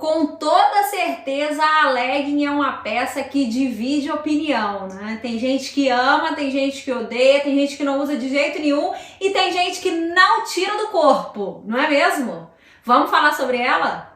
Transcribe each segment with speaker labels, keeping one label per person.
Speaker 1: Com toda certeza a legging é uma peça que divide opinião, né? Tem gente que ama, tem gente que odeia, tem gente que não usa de jeito nenhum e tem gente que não tira do corpo, não é mesmo? Vamos falar sobre ela?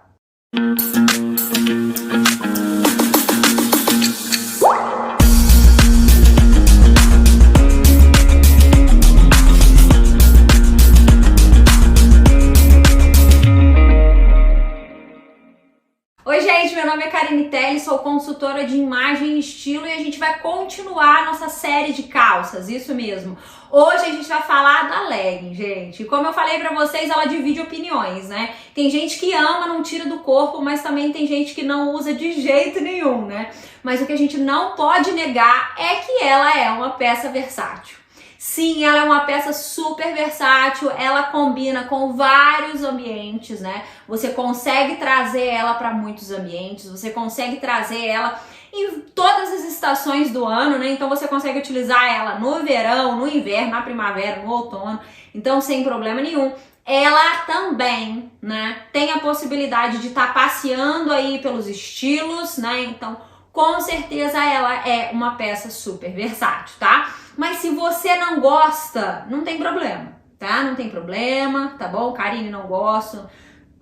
Speaker 1: Oi gente, meu nome é Karine Telles, sou consultora de imagem e estilo e a gente vai continuar a nossa série de calças, isso mesmo. Hoje a gente vai falar da legging, gente. Como eu falei pra vocês, ela divide opiniões, né? Tem gente que ama, não tira do corpo, mas também tem gente que não usa de jeito nenhum, né? Mas o que a gente não pode negar é que ela é uma peça versátil. Sim, ela é uma peça super versátil, ela combina com vários ambientes, né? Você consegue trazer ela para muitos ambientes, você consegue trazer ela em todas as estações do ano, né? Então você consegue utilizar ela no verão, no inverno, na primavera, no outono, então sem problema nenhum. Ela também, né, tem a possibilidade de estar passeando aí pelos estilos, né? Então, com certeza ela é uma peça super versátil, tá? Mas se você não gosta, não tem problema, tá? Não tem problema, tá bom? Karine, não gosto,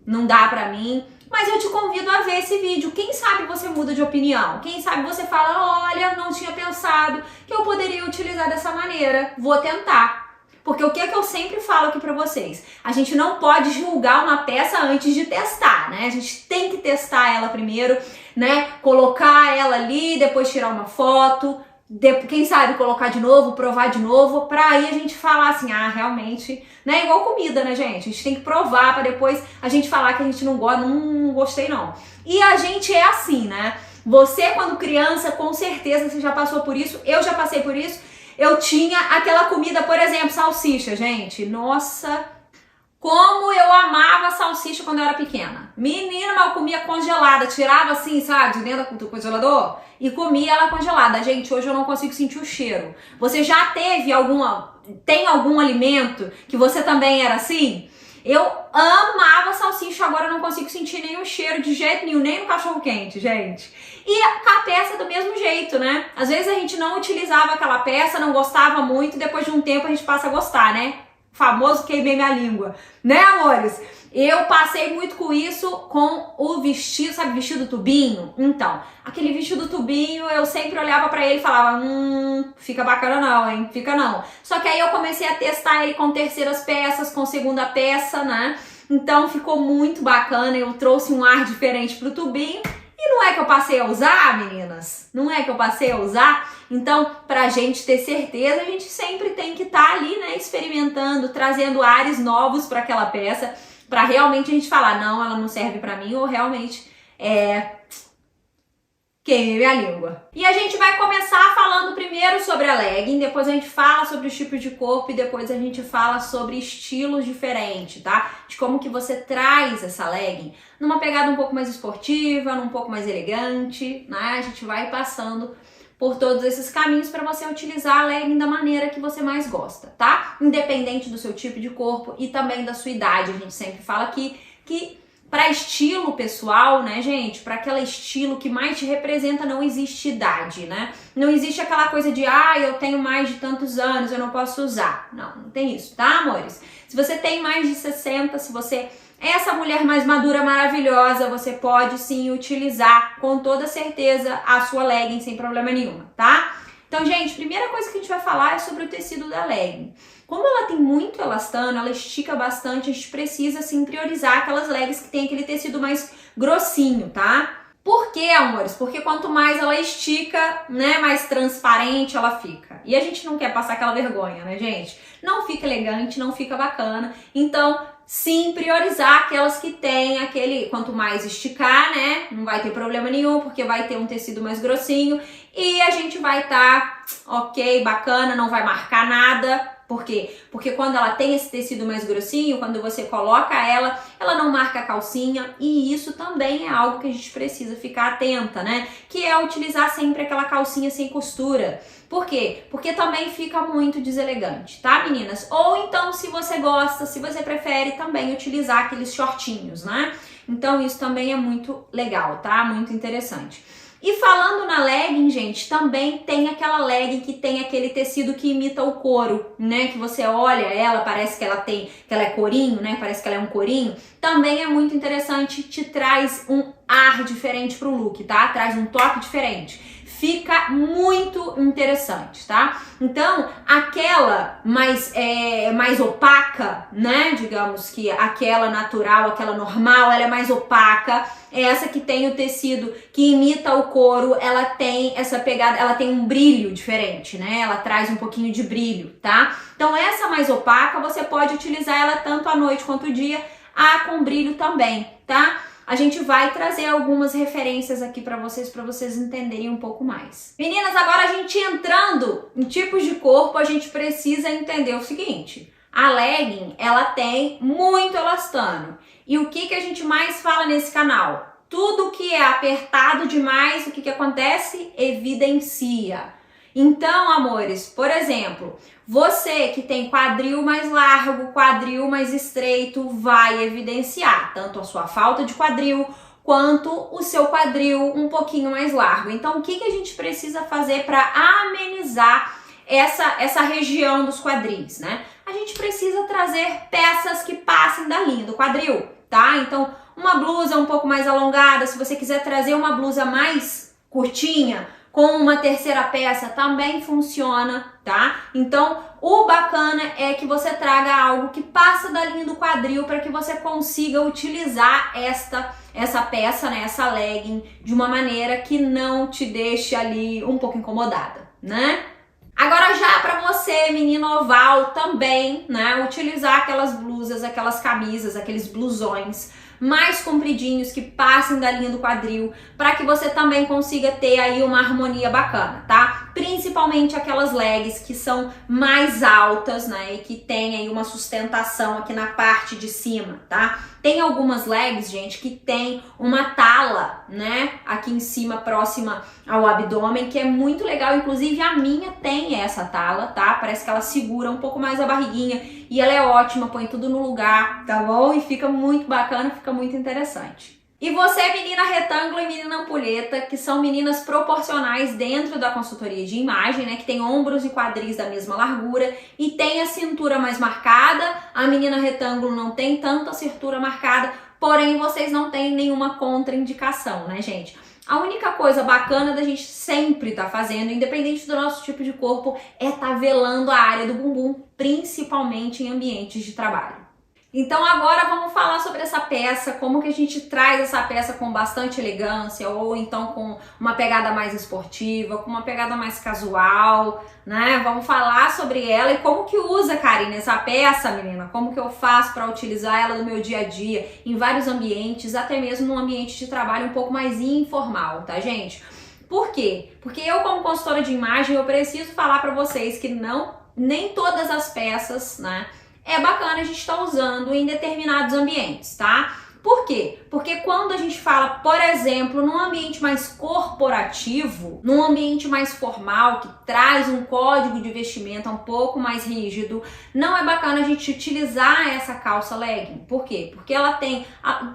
Speaker 1: não dá pra mim. Mas eu te convido a ver esse vídeo. Quem sabe você muda de opinião? Quem sabe você fala, olha, não tinha pensado que eu poderia utilizar dessa maneira. Vou tentar. Porque o que é que eu sempre falo aqui pra vocês? A gente não pode julgar uma peça antes de testar, né? A gente tem que testar ela primeiro, né? Colocar ela ali, depois tirar uma foto, quem sabe colocar de novo, provar de novo, pra aí a gente falar assim, ah, realmente, né? Igual comida, né, gente? A gente tem que provar pra depois a gente falar que a gente não gosta, não gostei não. E a gente é assim, né? Você, quando criança, com certeza você já passou por isso, eu já passei por isso. Eu tinha aquela comida, por exemplo, salsicha, gente. Nossa, como eu amava salsicha quando eu era pequena. Menina, mas eu comia congelada, tirava assim, sabe, de dentro do congelador e comia ela congelada. Gente, hoje eu não consigo sentir o cheiro. Você já tem algum alimento que você também era assim? Eu amava salsicha, agora eu não consigo sentir nenhum cheiro de jeito nenhum, nem no cachorro quente, gente. E a peça do mesmo jeito, né? Às vezes a gente não utilizava aquela peça, não gostava muito, depois de um tempo a gente passa a gostar, né? O famoso queimei minha língua, né, amores? Eu passei muito com isso com o vestido, sabe, vestido tubinho? Então, aquele vestido tubinho, eu sempre olhava pra ele e falava, fica bacana não, hein? Fica não. Só que aí eu comecei a testar ele com terceiras peças, com segunda peça, né? Então ficou muito bacana, eu trouxe um ar diferente pro tubinho. E não é que eu passei a usar, meninas? Não é que eu passei a usar? Então, pra gente ter certeza, a gente sempre tem que estar ali, né, experimentando, trazendo ares novos para aquela peça, pra realmente a gente falar, não, ela não serve pra mim, ou realmente queimei minha língua. E a gente vai começar falando primeiro sobre a legging, depois a gente fala sobre os tipos de corpo e depois a gente fala sobre estilos diferentes, tá? De como que você traz essa legging numa pegada um pouco mais esportiva, um pouco mais elegante, né? A gente vai passando por todos esses caminhos para você utilizar a legging da maneira que você mais gosta, tá? Independente do seu tipo de corpo e também da sua idade. A gente sempre fala aqui que para estilo pessoal, né, gente? Para aquele estilo que mais te representa, não existe idade, né? Não existe aquela coisa de, eu tenho mais de tantos anos, eu não posso usar. Não tem isso, tá, amores? Se você tem mais de 60, se você é essa mulher mais madura, maravilhosa, você pode sim utilizar com toda certeza a sua legging sem problema nenhum, tá? Então, gente, primeira coisa que a gente vai falar é sobre o tecido da legging. Como ela tem muito elastano, ela estica bastante, a gente precisa, sim, priorizar aquelas leggings que tem aquele tecido mais grossinho, tá? Por quê, amores? Porque quanto mais ela estica, né, mais transparente ela fica. E a gente não quer passar aquela vergonha, né, gente? Não fica elegante, não fica bacana. Então, sim, priorizar aquelas que tem aquele, quanto mais esticar, né, não vai ter problema nenhum, porque vai ter um tecido mais grossinho e a gente vai estar, ok, bacana, não vai marcar nada. Por quê? Porque quando ela tem esse tecido mais grossinho, quando você coloca ela não marca a calcinha e isso também é algo que a gente precisa ficar atenta, né? Que é utilizar sempre aquela calcinha sem costura. Por quê? Porque também fica muito deselegante, tá, meninas? Ou então, se você gosta, se você prefere também utilizar aqueles shortinhos, né? Então isso também é muito legal, tá? Muito interessante. E falando na legging, gente, também tem aquela legging que tem aquele tecido que imita o couro, né? Que você olha ela, parece que ela é corinho, né? Parece que ela é um corinho. Também é muito interessante, te traz um ar diferente pro look, tá? Traz um toque diferente. Fica muito interessante, tá? Então, aquela mais opaca, né? Digamos que aquela natural, aquela normal, ela é mais opaca. Essa que tem o tecido que imita o couro, ela tem essa pegada, ela tem um brilho diferente, né? Ela traz um pouquinho de brilho, tá? Então, essa mais opaca, você pode utilizar ela tanto à noite quanto dia, com brilho também, tá? A gente vai trazer algumas referências aqui para vocês entenderem um pouco mais. Meninas, agora a gente entrando em tipos de corpo, a gente precisa entender o seguinte. A legging, ela tem muito elastano. E o que a gente mais fala nesse canal? Tudo que é apertado demais, o que acontece? Evidencia. Então, amores, por exemplo, você que tem quadril mais largo, quadril mais estreito, vai evidenciar tanto a sua falta de quadril quanto o seu quadril um pouquinho mais largo. Então, o que a gente precisa fazer para amenizar essa região dos quadris, né? A gente precisa trazer peças que passem da linha do quadril, tá? Então, uma blusa um pouco mais alongada, se você quiser trazer uma blusa mais curtinha, com uma terceira peça também funciona, tá? Então, o bacana é que você traga algo que passa da linha do quadril para que você consiga utilizar essa peça, né, essa legging, de uma maneira que não te deixe ali um pouco incomodada, né? Agora já para você, menina oval, também, né, utilizar aquelas blusas, aquelas camisas, aqueles blusões mais compridinhos que passem da linha do quadril, para que você também consiga ter aí uma harmonia bacana, tá? Principalmente aquelas leggings que são mais altas, né, e que tem aí uma sustentação aqui na parte de cima, tá? Tem algumas leggings, gente, que tem uma tala, né, aqui em cima, próxima ao abdômen, que é muito legal. Inclusive a minha tem essa tala, tá? Parece que ela segura um pouco mais a barriguinha e ela é ótima, põe tudo no lugar, tá bom? E fica muito bacana, fica muito interessante. E você, menina retângulo e menina ampulheta, que são meninas proporcionais dentro da consultoria de imagem, né? Que tem ombros e quadris da mesma largura e tem a cintura mais marcada. A menina retângulo não tem tanta cintura marcada, porém vocês não têm nenhuma contraindicação, né, gente? A única coisa bacana da gente sempre estar fazendo, independente do nosso tipo de corpo, é estar velando a área do bumbum, principalmente em ambientes de trabalho. Então agora vamos falar sobre essa peça, como que a gente traz essa peça com bastante elegância ou então com uma pegada mais esportiva, com uma pegada mais casual, né? Vamos falar sobre ela e como que usa, Karine, essa peça, menina, como que eu faço para utilizar ela no meu dia a dia, em vários ambientes, até mesmo num ambiente de trabalho um pouco mais informal, tá, gente? Por quê? Porque eu, como consultora de imagem, eu preciso falar para vocês que nem todas as peças, né, é bacana a gente estar usando em determinados ambientes, tá? Por quê? Porque quando a gente fala, por exemplo, num ambiente mais corporativo, num ambiente mais formal, que traz um código de vestimenta um pouco mais rígido, não é bacana a gente utilizar essa calça legging. Por quê? Porque ela tem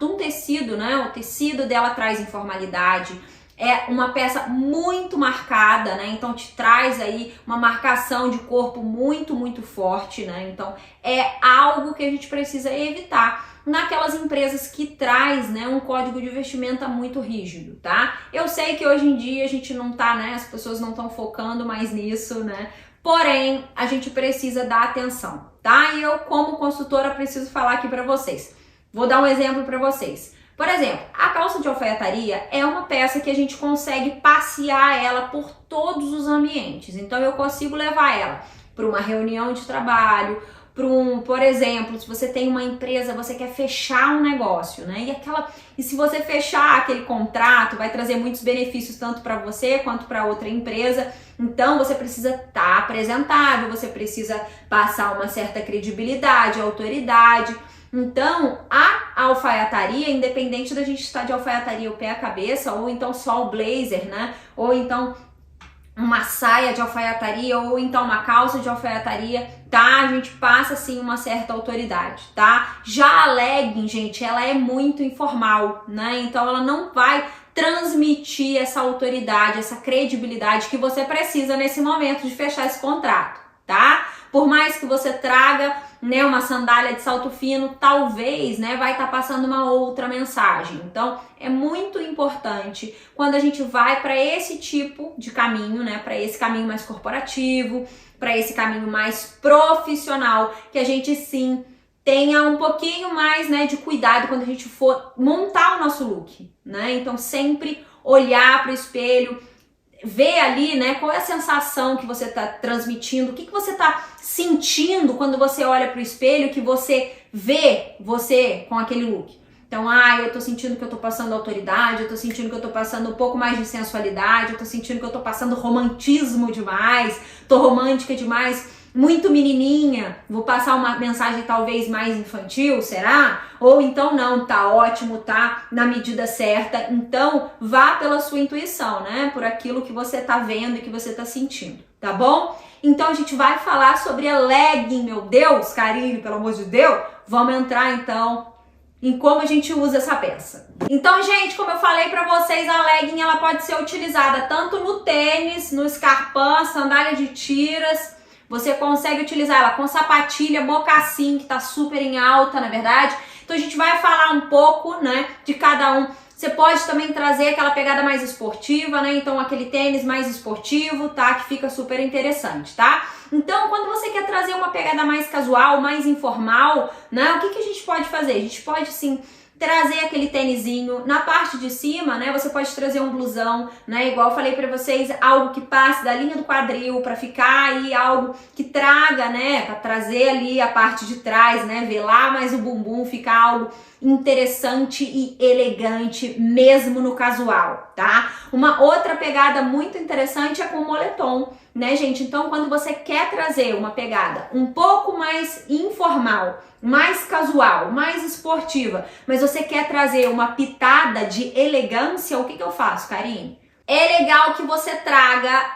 Speaker 1: um tecido, né? O tecido dela traz informalidade, é uma peça muito marcada, né? Então te traz aí uma marcação de corpo muito, muito forte, né? Então é algo que a gente precisa evitar naquelas empresas que traz, né, um código de vestimenta muito rígido, tá? Eu sei que hoje em dia a gente não tá, né? As pessoas não estão focando mais nisso, né? Porém, a gente precisa dar atenção, tá? E eu, como consultora, preciso falar aqui para vocês. Vou dar um exemplo para vocês. Por exemplo, a calça de alfaiataria é uma peça que a gente consegue passear ela por todos os ambientes. Então eu consigo levar ela para uma reunião de trabalho, por exemplo, se você tem uma empresa, você quer fechar um negócio, né? E se você fechar aquele contrato, vai trazer muitos benefícios tanto para você quanto para outra empresa. Então você precisa estar apresentável, você precisa passar uma certa credibilidade, autoridade. Então, a alfaiataria, independente da gente estar de alfaiataria o pé à cabeça, ou então só o blazer, né? Ou então uma saia de alfaiataria ou então uma calça de alfaiataria, tá? A gente passa assim uma certa autoridade, tá? Já a legging, gente, ela é muito informal, né? Então ela não vai transmitir essa autoridade, essa credibilidade que você precisa nesse momento de fechar esse contrato, tá? Por mais que você traga, né, uma sandália de salto fino, talvez, né, vai estar passando uma outra mensagem. Então, é muito importante quando a gente vai para esse tipo de caminho, né, para esse caminho mais corporativo, para esse caminho mais profissional, que a gente sim tenha um pouquinho mais, né, de cuidado quando a gente for montar o nosso look, né? Então, sempre olhar para o espelho, ver ali, né, qual é a sensação que você tá transmitindo, o que você tá sentindo quando você olha pro espelho, que você vê você com aquele look. Então, eu tô sentindo que eu tô passando autoridade, eu tô sentindo que eu tô passando um pouco mais de sensualidade, eu tô sentindo que eu tô passando romantismo demais, tô romântica demais, muito menininha, vou passar uma mensagem talvez mais infantil, será? Ou então não, tá ótimo, tá na medida certa. Então, vá pela sua intuição, né? Por aquilo que você tá vendo e que você tá sentindo, tá bom? Então, a gente vai falar sobre a legging, meu Deus, Karine, pelo amor de Deus. Vamos entrar, então, em como a gente usa essa peça. Então, gente, como eu falei pra vocês, a legging, ela pode ser utilizada tanto no tênis, no escarpão, sandália de tiras. Você consegue utilizar ela com sapatilha, mocassim, que tá super em alta, na verdade. Então a gente vai falar um pouco, né, de cada um. Você pode também trazer aquela pegada mais esportiva, né? Então aquele tênis mais esportivo, tá? Que fica super interessante, tá? Então quando você quer trazer uma pegada mais casual, mais informal, né? O que a gente pode fazer? A gente pode, sim, trazer aquele tênisinho. Na parte de cima, né, você pode trazer um blusão, né, igual eu falei pra vocês, algo que passe da linha do quadril pra ficar aí algo que traga, né, pra trazer ali a parte de trás, né, velar mais o bumbum, ficar algo interessante e elegante mesmo no casual, tá? Uma outra pegada muito interessante é com o moletom, né, gente? Então, quando você quer trazer uma pegada um pouco mais informal, mais casual, mais esportiva, mas você quer trazer uma pitada de elegância, o que eu faço, Karine? É legal que você traga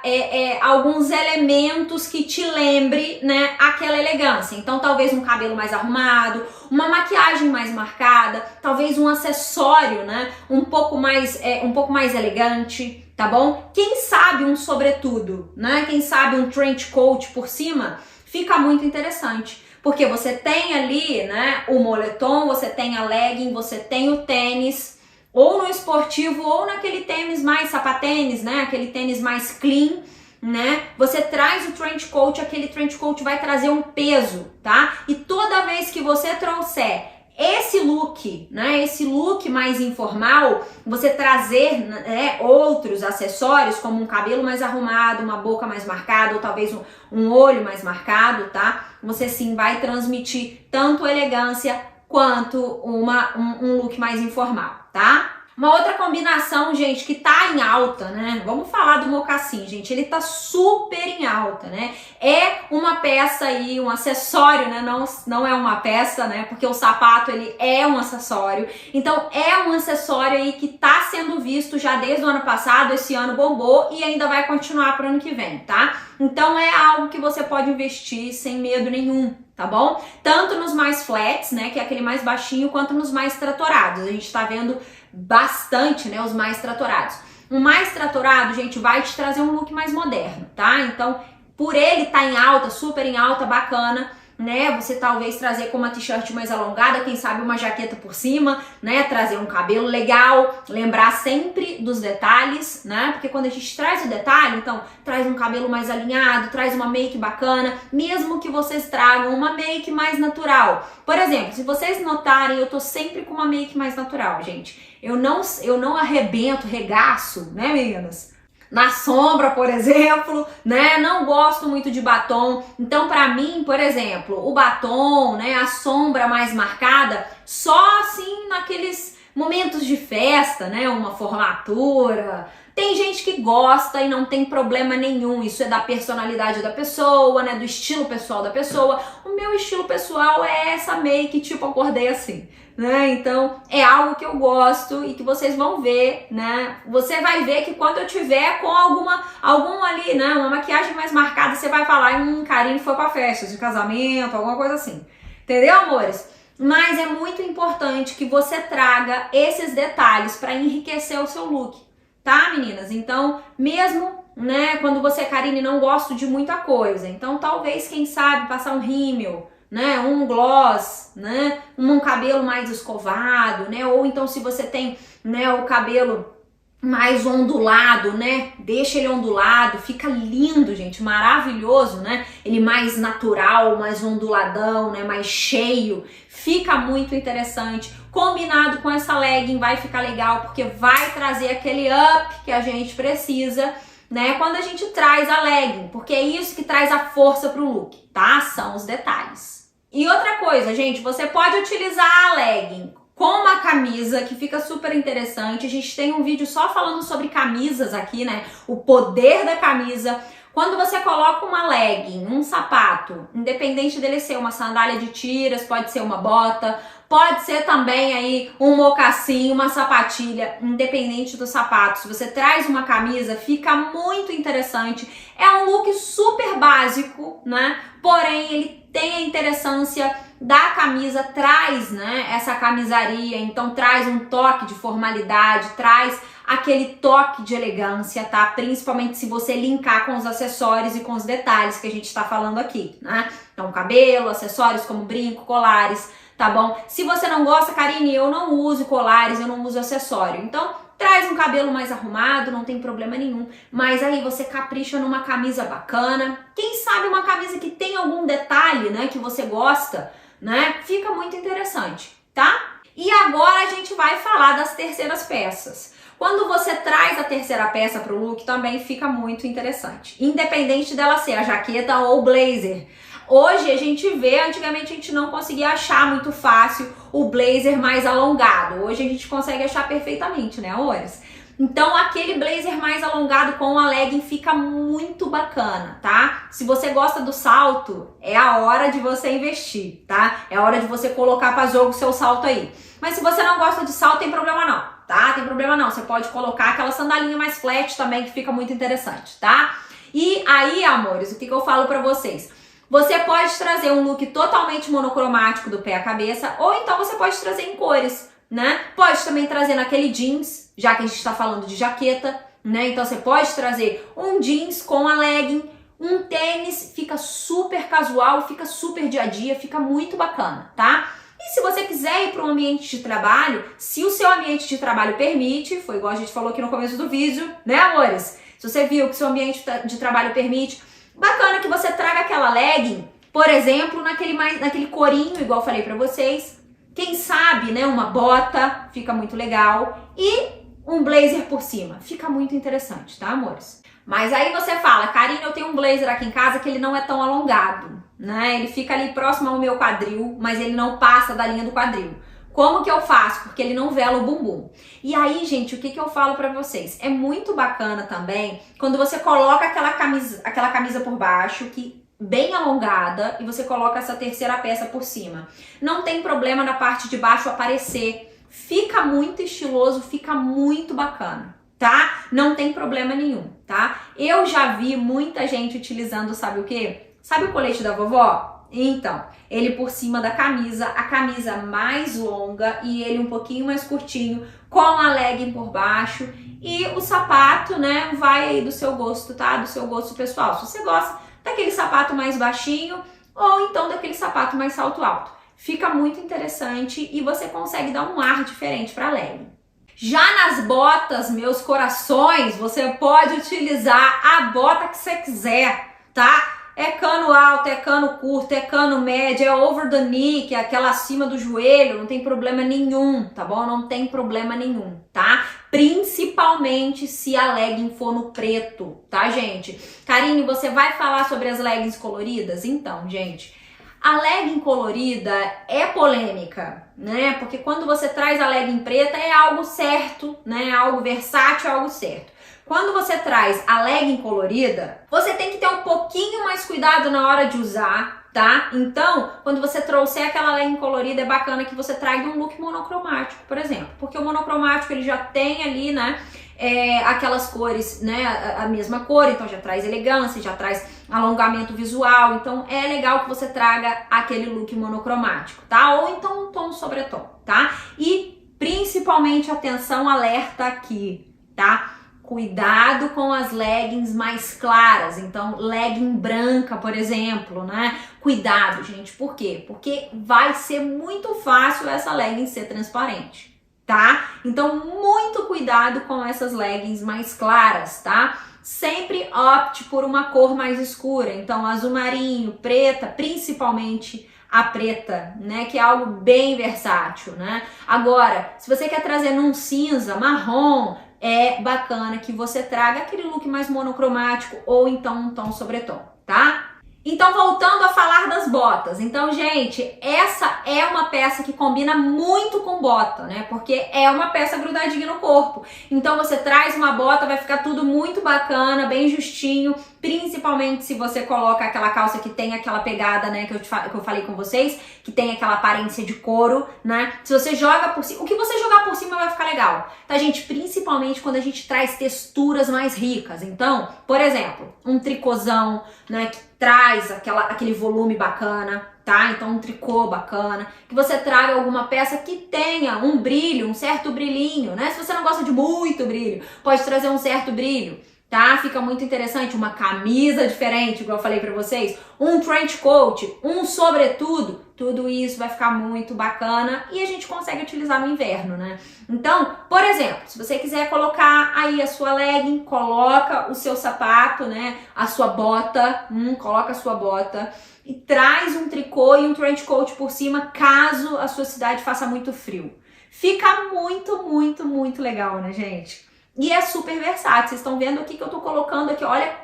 Speaker 1: alguns elementos que te lembre, né, aquela elegância. Então, talvez um cabelo mais arrumado, uma maquiagem mais marcada, talvez um acessório, né, um pouco mais elegante, tá bom? Quem sabe um sobretudo, né? Quem sabe um trench coat por cima, fica muito interessante. Porque você tem ali, né, o moletom, você tem a legging, você tem o tênis, ou no esportivo, ou naquele tênis mais sapatênis, né, aquele tênis mais clean, né, você traz o trench coat, aquele trench coat vai trazer um peso, tá? E toda vez que você trouxer esse look, né, esse look mais informal, você trazer, né, outros acessórios, como um cabelo mais arrumado, uma boca mais marcada, ou talvez um olho mais marcado, tá? Você sim vai transmitir tanto elegância quanto um look mais informal, tá? Uma outra combinação, gente, que tá em alta, né? Vamos falar do mocassim, gente. Ele tá super em alta, né? É uma peça aí, um acessório, né? Não é uma peça, né? Porque o sapato, ele é um acessório. Então, é um acessório aí que tá sendo visto já desde o ano passado. Esse ano bombou e ainda vai continuar pro ano que vem, tá? Então, é algo que você pode investir sem medo nenhum, tá bom? Tanto nos mais flats, né? Que é aquele mais baixinho, quanto nos mais tratorados. A gente tá vendo bastante, né, os mais tratorados. O mais tratorado, gente, vai te trazer um look mais moderno, tá? Então, por ele tá em alta, super em alta, bacana, né? Você talvez trazer com uma t-shirt mais alongada, quem sabe uma jaqueta por cima, né? Trazer um cabelo legal, lembrar sempre dos detalhes, né? Porque quando a gente traz o detalhe, então, traz um cabelo mais alinhado, traz uma make bacana, mesmo que vocês tragam uma make mais natural. Por exemplo, se vocês notarem, eu tô sempre com uma make mais natural, gente. Eu não arrebento, regaço, né, meninas? Na sombra, por exemplo, né? Não gosto muito de batom. Então, pra mim, por exemplo, o batom, né, a sombra mais marcada, só assim naqueles momentos de festa, né, uma formatura. Tem gente que gosta e não tem problema nenhum. Isso é da personalidade da pessoa, né, do estilo pessoal da pessoa. O meu estilo pessoal é essa make, tipo, acordei assim, né? Então é algo que eu gosto e que vocês vão ver, né? Você vai ver que quando eu tiver com algum ali, né, uma maquiagem mais marcada, você vai falar, Karine foi pra festa de casamento, alguma coisa assim. Entendeu, amores? Mas é muito importante que você traga esses detalhes para enriquecer o seu look, tá, meninas? Então, mesmo, né, quando você, Karine, não gosta de muita coisa, então talvez, quem sabe, passar um rímel, né, um gloss, né, um cabelo mais escovado, né, ou então se você tem, né, o cabelo mais ondulado, né, deixa ele ondulado, fica lindo, gente, maravilhoso, né, ele mais natural, mais onduladão, né, mais cheio, fica muito interessante, combinado com essa legging vai ficar legal, porque vai trazer aquele up que a gente precisa, né, quando a gente traz a legging, porque é isso que traz a força pro look, tá, são os detalhes. E outra coisa, gente, você pode utilizar a legging com uma camisa que fica super interessante. A gente tem um vídeo só falando sobre camisas aqui, né? O poder da camisa. Quando você coloca uma legging, um sapato, independente dele ser uma sandália de tiras, pode ser uma bota, pode ser também aí um mocassim, uma sapatilha, independente do sapato. Se você traz uma camisa, fica muito interessante. É um look super básico, né? Porém, ele tem a interessância da camisa, traz, né, essa camisaria, então traz um toque de formalidade, traz aquele toque de elegância, tá? Principalmente se você linkar com os acessórios e com os detalhes que a gente tá falando aqui, né? Então, cabelo, acessórios como brinco, colares, tá bom? Se você não gosta, Karine, eu não uso colares, eu não uso acessório, então traz um cabelo mais arrumado, não tem problema nenhum, mas aí você capricha numa camisa bacana, quem sabe uma camisa que tem algum detalhe, né, que você gosta, né? Fica muito interessante, tá? E agora a gente vai falar das terceiras peças. Quando você traz a terceira peça para o look, também fica muito interessante. Independente dela ser a jaqueta ou o blazer. Hoje a gente vê, antigamente a gente não conseguia achar muito fácil o blazer mais alongado. Hoje a gente consegue achar perfeitamente, né, amores? Então aquele blazer mais alongado com a legging fica muito bacana, tá? Se você gosta do salto, é a hora de você investir, tá? É a hora de você colocar para jogo o seu salto aí. Mas se você não gosta de salto, tem problema não, tá? Tem problema não, você pode colocar aquela sandalinha mais flat também que fica muito interessante, tá? E aí, amores, o que eu falo pra vocês? Você pode trazer um look totalmente monocromático do pé à cabeça, ou então você pode trazer em cores, né? Pode também trazer naquele jeans, já que a gente está falando de jaqueta, né? Então você pode trazer um jeans com a legging, um tênis, fica super casual, fica super dia a dia, fica muito bacana, tá? E se você quiser ir para um ambiente de trabalho, se o seu ambiente de trabalho permite, foi igual a gente falou aqui no começo do vídeo, né, amores? Se você viu que seu ambiente de trabalho permite, bacana que você traga aquela legging, por exemplo, naquele corinho, igual eu falei pra vocês. Quem sabe, né, uma bota, fica muito legal. E um blazer por cima, fica muito interessante, tá, amores? Mas aí você fala, Karine, eu tenho um blazer aqui em casa que ele não é tão alongado, né? Ele fica ali próximo ao meu quadril, mas ele não passa da linha do quadril. Como que eu faço? Porque ele não vela o bumbum. E aí, gente, o que eu falo pra vocês? É muito bacana também quando você coloca aquela camisa por baixo, que bem alongada, e você coloca essa terceira peça por cima. Não tem problema na parte de baixo aparecer. Fica muito estiloso, fica muito bacana, tá? Não tem problema nenhum, tá? Eu já vi muita gente utilizando, sabe o quê? Sabe o colete da vovó? Então, ele por cima da camisa, a camisa mais longa e ele um pouquinho mais curtinho, com a legging por baixo, e o sapato, né, vai aí do seu gosto, tá? Do seu gosto pessoal. Se você gosta daquele sapato mais baixinho ou então daquele sapato mais salto alto. Fica muito interessante e você consegue dar um ar diferente para a legging. Já nas botas, meus corações, você pode utilizar a bota que você quiser, tá? É cano alto, é cano curto, é cano médio, é over the knee, que é aquela acima do joelho, não tem problema nenhum, tá bom? Não tem problema nenhum, tá? Principalmente se a legging for no preto, tá, gente? Karine, você vai falar sobre as leggings coloridas? Então, gente, a legging colorida é polêmica, né? Porque quando você traz a legging preta é algo certo, né? Algo versátil, algo certo. Quando você traz a legging colorida, você tem que ter um pouquinho mais cuidado na hora de usar, tá? Então, quando você trouxer aquela legging colorida, é bacana que você traga um look monocromático, por exemplo, porque o monocromático ele já tem ali, né, aquelas cores, né, a mesma cor, então já traz elegância, já traz alongamento visual, então é legal que você traga aquele look monocromático, tá? Ou então um tom sobretom, tá? E principalmente atenção, alerta aqui, tá? Cuidado com as leggings mais claras, então legging branca, por exemplo, né? Cuidado, gente, por quê? Porque vai ser muito fácil essa legging ser transparente, tá? Então, muito cuidado com essas leggings mais claras, tá? Sempre opte por uma cor mais escura, então azul marinho, preta, principalmente a preta, né, que é algo bem versátil, né? Agora, se você quer trazer num cinza, marrom, é bacana que você traga aquele look mais monocromático ou então um tom sobretom, tá? Então, voltando a falar das botas. Então, gente, essa é uma peça que combina muito com bota, né? Porque é uma peça grudadinha no corpo. Então, você traz uma bota, vai ficar tudo muito bacana, bem justinho. Principalmente se você coloca aquela calça que tem aquela pegada, né? Que eu falei com vocês, que tem aquela aparência de couro, né? Se você joga por cima, o que você jogar por cima vai ficar legal, tá, gente? Principalmente quando a gente traz texturas mais ricas. Então, por exemplo, um tricôzão, né? Que traz aquele volume bacana, tá? Então um tricô bacana, que você traga alguma peça que tenha um brilho, um certo brilhinho, né? Se você não gosta de muito brilho, pode trazer um certo brilho, tá? Fica muito interessante, uma camisa diferente, igual eu falei pra vocês, um trench coat, um sobretudo, tudo isso vai ficar muito bacana e a gente consegue utilizar no inverno, né? Então, por exemplo, se você quiser colocar aí a sua legging, coloca o seu sapato, né? A sua bota, coloca a sua bota e traz um tricô e um trench coat por cima, caso a sua cidade faça muito frio. Fica muito, muito, muito legal, né, gente? E é super versátil. Vocês estão vendo aqui que eu tô colocando aqui, olha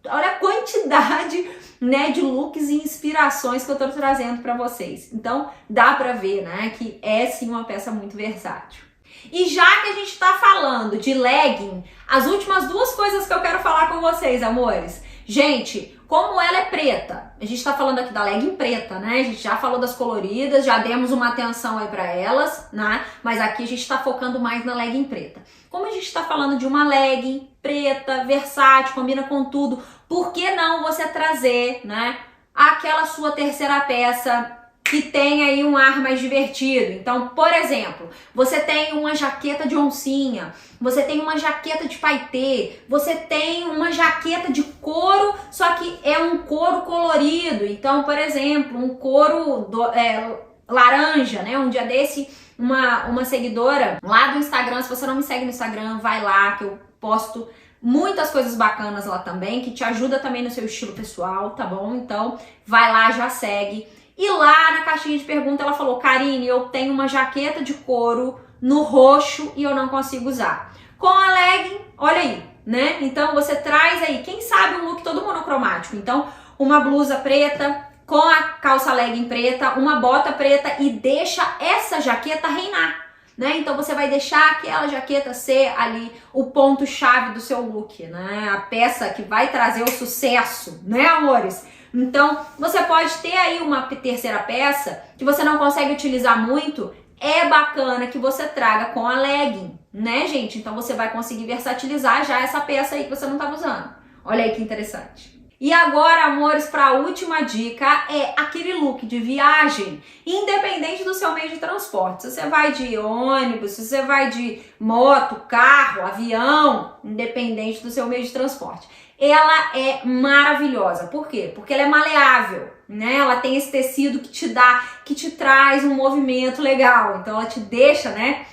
Speaker 1: a quantidade, né, de looks e inspirações que eu tô trazendo para vocês. Então, dá pra ver, né, que é sim uma peça muito versátil. E já que a gente tá falando de legging, as últimas duas coisas que eu quero falar com vocês, amores. Gente, como ela é preta, a gente tá falando aqui da legging preta, né? A gente já falou das coloridas, já demos uma atenção aí pra elas, né? Mas aqui a gente tá focando mais na legging preta. Como a gente tá falando de uma legging preta, versátil, combina com tudo, por que não você trazer, né, aquela sua terceira peça que tem aí um ar mais divertido? Então, por exemplo, você tem uma jaqueta de oncinha, você tem uma jaqueta de paetê, você tem uma jaqueta de couro, só que é um couro colorido. Então, por exemplo, um couro laranja, né? Um dia desse, uma seguidora lá do Instagram, se você não me segue no Instagram, vai lá que eu posto muitas coisas bacanas lá também, que te ajuda também no seu estilo pessoal, tá bom? Então, vai lá, já segue. E lá na caixinha de pergunta ela falou: Karine, eu tenho uma jaqueta de couro no roxo e eu não consigo usar. Com a legging, olha aí, né? Então você traz aí, quem sabe um look todo monocromático. Então, uma blusa preta com a calça legging preta, uma bota preta e deixa essa jaqueta reinar, né? Então você vai deixar aquela jaqueta ser ali o ponto-chave do seu look, né? A peça que vai trazer o sucesso, né, amores? Então, você pode ter aí uma terceira peça que você não consegue utilizar muito, é bacana que você traga com a legging, né, gente? Então, você vai conseguir versatilizar já essa peça aí que você não estava usando. Olha aí que interessante. E agora, amores, para a última dica é aquele look de viagem, independente do seu meio de transporte. Se você vai de ônibus, se você vai de moto, carro, avião, independente do seu meio de transporte. Ela é maravilhosa. Por quê? Porque ela é maleável, né? Ela tem esse tecido que te traz um movimento legal. Então ela te deixa, né,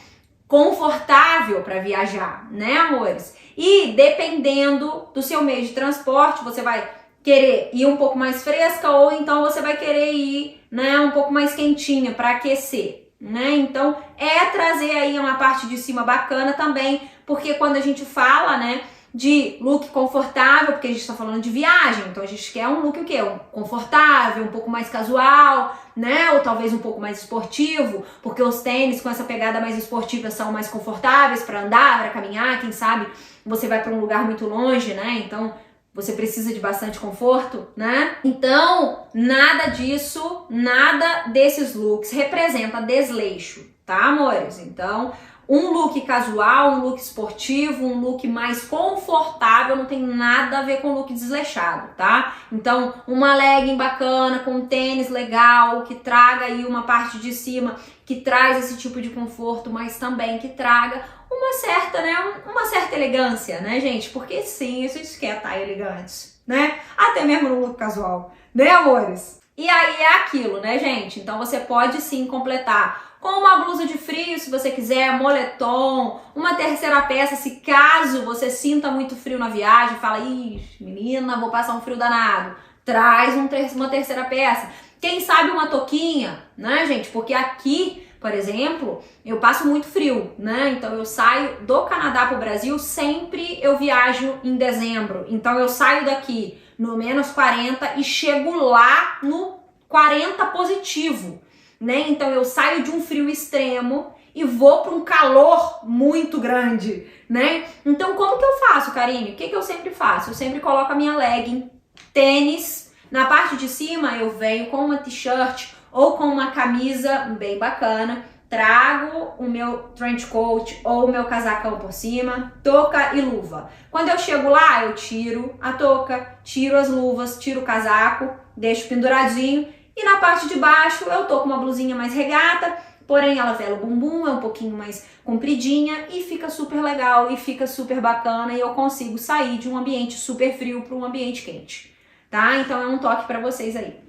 Speaker 1: confortável para viajar, né, amores? E dependendo do seu meio de transporte, você vai querer ir um pouco mais fresca ou então você vai querer ir, né, um pouco mais quentinha para aquecer, né? Então é trazer aí uma parte de cima bacana também, porque quando a gente fala, né, de look confortável, porque a gente tá falando de viagem, então a gente quer um look o quê? Um confortável, um pouco mais casual, né? Ou talvez um pouco mais esportivo, porque os tênis com essa pegada mais esportiva são mais confortáveis para andar, para caminhar, quem sabe você vai para um lugar muito longe, né? Então você precisa de bastante conforto, né? Então, nada disso, nada desses looks representa desleixo, tá, amores? Então, um look casual, um look esportivo, um look mais confortável não tem nada a ver com look desleixado, tá? Então, uma legging bacana, com um tênis legal, que traga aí uma parte de cima, que traz esse tipo de conforto, mas também que traga uma certa, né, uma certa elegância, né, gente? Porque sim, a gente quer estar elegantes, né? Até mesmo no look casual, né, amores? E aí é aquilo, né, gente? Então você pode sim completar com uma blusa de frio, se você quiser, moletom, uma terceira peça, se caso você sinta muito frio na viagem, fala, ih, menina, vou passar um frio danado, traz uma terceira peça. Quem sabe uma touquinha, né, gente? Porque aqui, por exemplo, eu passo muito frio, né? Então eu saio do Canadá pro Brasil, sempre eu viajo em dezembro. Então eu saio daqui no menos 40 e chego lá no 40 positivo, né? Então eu saio de um frio extremo e vou para um calor muito grande, né? Então como que eu faço, Karine? O que eu sempre faço? Eu sempre coloco a minha legging, tênis, na parte de cima eu venho com uma t-shirt ou com uma camisa bem bacana, trago o meu trench coat ou o meu casacão por cima, touca e luva. Quando eu chego lá, eu tiro a touca, tiro as luvas, tiro o casaco, deixo penduradinho e na parte de baixo eu tô com uma blusinha mais regata, porém ela vela o bumbum, é um pouquinho mais compridinha e fica super legal e fica super bacana e eu consigo sair de um ambiente super frio para um ambiente quente, tá? Então é um toque para vocês aí.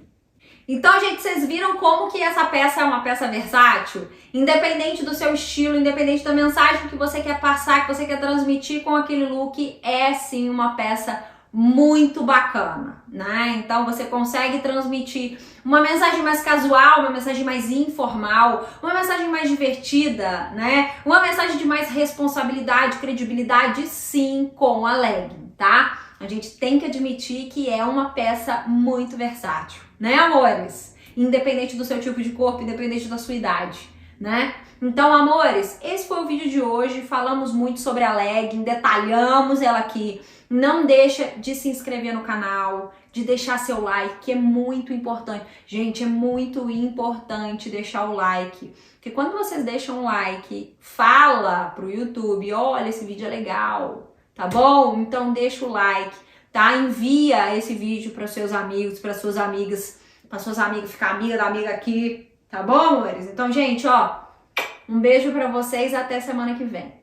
Speaker 1: Então, gente, vocês viram como que essa peça é uma peça versátil? Independente do seu estilo, independente da mensagem que você quer passar, que você quer transmitir com aquele look, é sim uma peça muito bacana, né? Então você consegue transmitir uma mensagem mais casual, uma mensagem mais informal, uma mensagem mais divertida, né? Uma mensagem de mais responsabilidade, credibilidade, sim, com a legging, tá? A gente tem que admitir que é uma peça muito versátil, né, amores? Independente do seu tipo de corpo, independente da sua idade, né? Então, amores, esse foi o vídeo de hoje. Falamos muito sobre a legging, detalhamos ela aqui. Não deixa de se inscrever no canal, de deixar seu like, que é muito importante. Gente, é muito importante deixar o like. Porque quando vocês deixam um like, fala pro YouTube, olha, esse vídeo é legal, tá bom? Então deixa o like, tá? Envia esse vídeo para seus amigos, para suas amigas, ficar amiga da amiga aqui, tá bom, amores? Então, gente, ó, um beijo para vocês, até semana que vem.